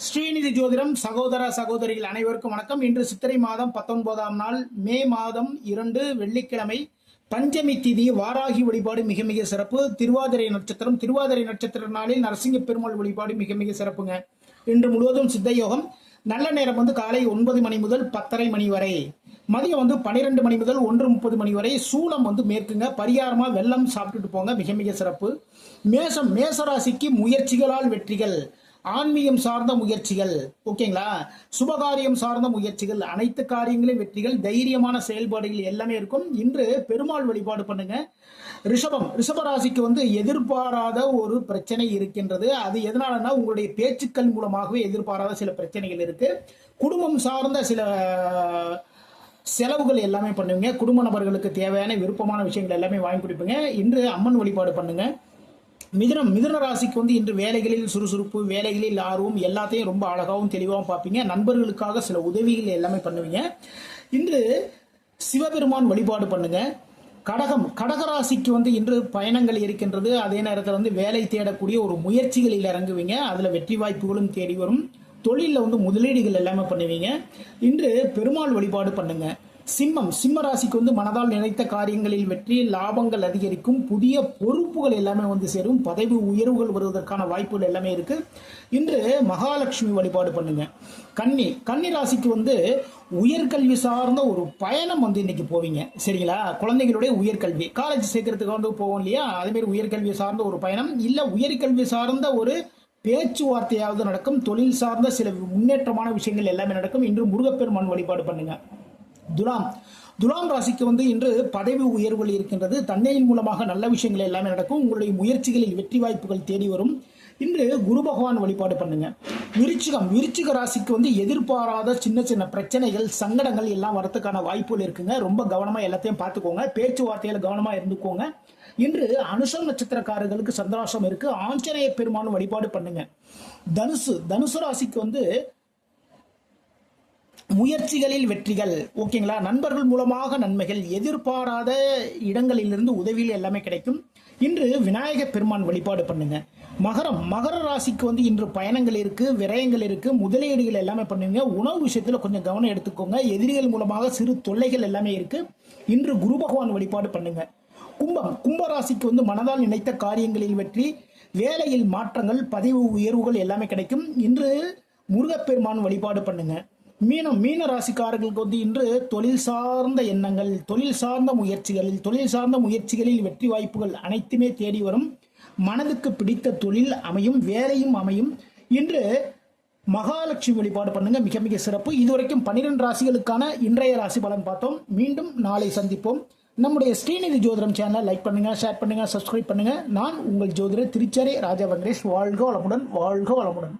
ஸ்ரீநிதி ஜோதிடம் சகோதர சகோதரிகள் அனைவருக்கும் வணக்கம். இன்று சித்திரை மாதம் 19ஆம் நாள், மே மாதம் 2 வெள்ளிக்கிழமை, பஞ்சமி திதி, வாராகி வழிபாடு மிக மிக சிறப்பு. திருவாதிரை நட்சத்திர நாளில் நரசிங்க பெருமாள் வழிபாடு மிக மிக சிறப்புங்க. இன்று முழுவதும் சித்த யோகம். நல்ல நேரம் காலை 9 மணி முதல் 10:30 மணி வரை, மதியம் 12 மணி முதல் 1:30 மணி வரை. சூளம் மேற்குங்க. பரிகாரமா வெள்ளம் சாப்பிட்டுட்டு போங்க, மிக மிக சிறப்பு. மேசராசிக்கு முயற்சிகளால் வெற்றிகள், ஆன்மீகம் சார்ந்த முயற்சிகள், ஓகேங்களா, சுபகாரியம் சார்ந்த முயற்சிகள், அனைத்து காரியங்களையும் வெற்றிகள், தைரியமான செயல்பாடுகள் எல்லாமே இருக்கும். இன்று பெருமாள் வழிபாடு பண்ணுங்க. ரிஷபராசிக்கு எதிர்பாராத ஒரு பிரச்சனை இருக்கின்றது. அது எதனாலன்னா உங்களுடைய பேச்சுக்கள் மூலமாகவே எதிர்பாராத சில பிரச்சனைகள் இருக்கு. குடும்பம் சார்ந்த சில செலவுகள் எல்லாமே பண்ணுவீங்க. குடும்ப நபர்களுக்கு தேவையான விருப்பமான விஷயங்கள் எல்லாமே வாங்கி கொடுப்பீங்க. இன்று அம்மன் வழிபாடு பண்ணுங்க. மிதுன ராசிக்கு இன்று வேலைகளில் சுறுசுறுப்பு, வேலைகளில் ஆர்வம், எல்லாத்தையும் ரொம்ப அழகாகவும் தெளிவாகவும் பார்ப்பீங்க. நண்பர்களுக்காக சில உதவிகள் எல்லாமே பண்ணுவீங்க. இன்று சிவபெருமான் வழிபாடு பண்ணுங்க. கடகராசிக்கு இன்று பயணங்கள் இருக்கின்றது. அதே நேரத்தில் வேலை தேடக்கூடிய ஒரு முயற்சிகளில் இறங்குவீங்க. அதுல வெற்றி வாய்ப்புகளும் தேடி வரும். தொழிலில் முதலீடுகள் எல்லாமே பண்ணுவீங்க. இன்று பெருமாள் வழிபாடு பண்ணுங்க. சிம்ம ராசிக்கு மனதால் நினைத்த காரியங்களில் வெற்றி, லாபங்கள் அதிகரிக்கும், புதிய பொறுப்புகள் எல்லாமே சேரும், பதவி உயர்வுகள் வருவதற்கான வாய்ப்புகள் எல்லாமே இருக்கு. இன்று மகாலட்சுமி வழிபாடு பண்ணுங்க. கன்னி ராசிக்கு உயர்கல்வி சார்ந்த ஒரு பயணம் இன்னைக்கு போவீங்க, சரிங்களா. குழந்தைகளுடைய உயர்கல்வி, காலேஜ் சேர்க்கறதுக்கு போவோம் இல்லையா, அதே மாதிரி உயர்கல்வி சார்ந்த ஒரு பயணம், இல்ல உயர்கல்வி சார்ந்த ஒரு பேச்சுவார்த்தையாவது நடக்கும். தொழில் சார்ந்த சில முன்னேற்றமான விஷயங்கள் எல்லாமே நடக்கும். இன்று முருகப்பெருமான் வழிபாடு பண்ணுங்க. துலாம் ராசிக்கு இன்று பதவி உயர்வுகள் இருக்கின்றது. தந்தையின் மூலமாக நல்ல விஷயங்கள் எல்லாமே நடக்கும். உங்களுடைய முயற்சிகளில் வெற்றி வாய்ப்புகள் தேடி வரும். இன்று குரு பகவான் வழிபாடு பண்ணுங்க. விருச்சிக ராசிக்கு எதிர்பாராத சின்ன சின்ன பிரச்சனைகள், சங்கடங்கள் எல்லாம் வரதுக்கான வாய்ப்புகள் இருக்குங்க. ரொம்ப கவனமா எல்லாத்தையும் பார்த்துக்கோங்க. பேச்சுவார்த்தையில கவனமா இருந்துக்கோங்க. இன்று அனுஷம் நட்சத்திரக்காரர்களுக்கு சந்திராசம் இருக்கு. ஆஞ்சநேய பெருமான் வழிபாடு பண்ணுங்க. தனுசு ராசிக்கு முயற்சிகளில் வெற்றிகள், ஓகேங்களா. நண்பர்கள் மூலமாக நன்மைகள், எதிர்பாராத இடங்களிலிருந்து உதவிகள் எல்லாமே கிடைக்கும். இன்று விநாயக பெருமான் வழிபாடு பண்ணுங்க. மகர ராசிக்கு இன்று பயணங்கள் இருக்கு, விரயங்கள் இருக்கு, முதலீடுகள் எல்லாமே பண்ணுவீங்க. உணவு விஷயத்துல கொஞ்சம் கவனம் எடுத்துக்கோங்க. எதிரிகள் மூலமாக சிறு தொல்லைகள் எல்லாமே இருக்கு. இன்று குரு பகவான் வழிபாடு பண்ணுங்க. கும்பராசிக்கு மனதால் நினைத்த காரியங்களில் வெற்றி, வேலையில் மாற்றங்கள், பதவி உயர்வுகள் எல்லாமே கிடைக்கும். இன்று முருகப்பெருமான் வழிபாடு பண்ணுங்க. மீன ராசிக்காரர்களுக்கு இன்று தொழில் சார்ந்த எண்ணங்கள், தொழில் சார்ந்த முயற்சிகளில் வெற்றி வாய்ப்புகள் அனைத்துமே தேடி வரும். மனதுக்கு பிடித்த தொழில் அமையும், வேலையும் அமையும். இன்று மகாலட்சுமி வழிபாடு பண்ணுங்க, மிக மிக சிறப்பு. இதுவரைக்கும் 12 ராசிகளுக்கான இன்றைய ராசி பலன் பார்த்தோம். மீண்டும் நாளை சந்திப்போம். நம்முடைய ஸ்ரீநிதி ஜோதிடம் சேனலை லைக் பண்ணுங்க, ஷேர் பண்ணுங்க, சப்ஸ்கிரைப் பண்ணுங்க. நான் உங்கள் ஜோதிடர் திருச்சேரி ராஜா வெங்கடேஷ். வாழ்க வளமுடன், வாழ்க வளமுடன்.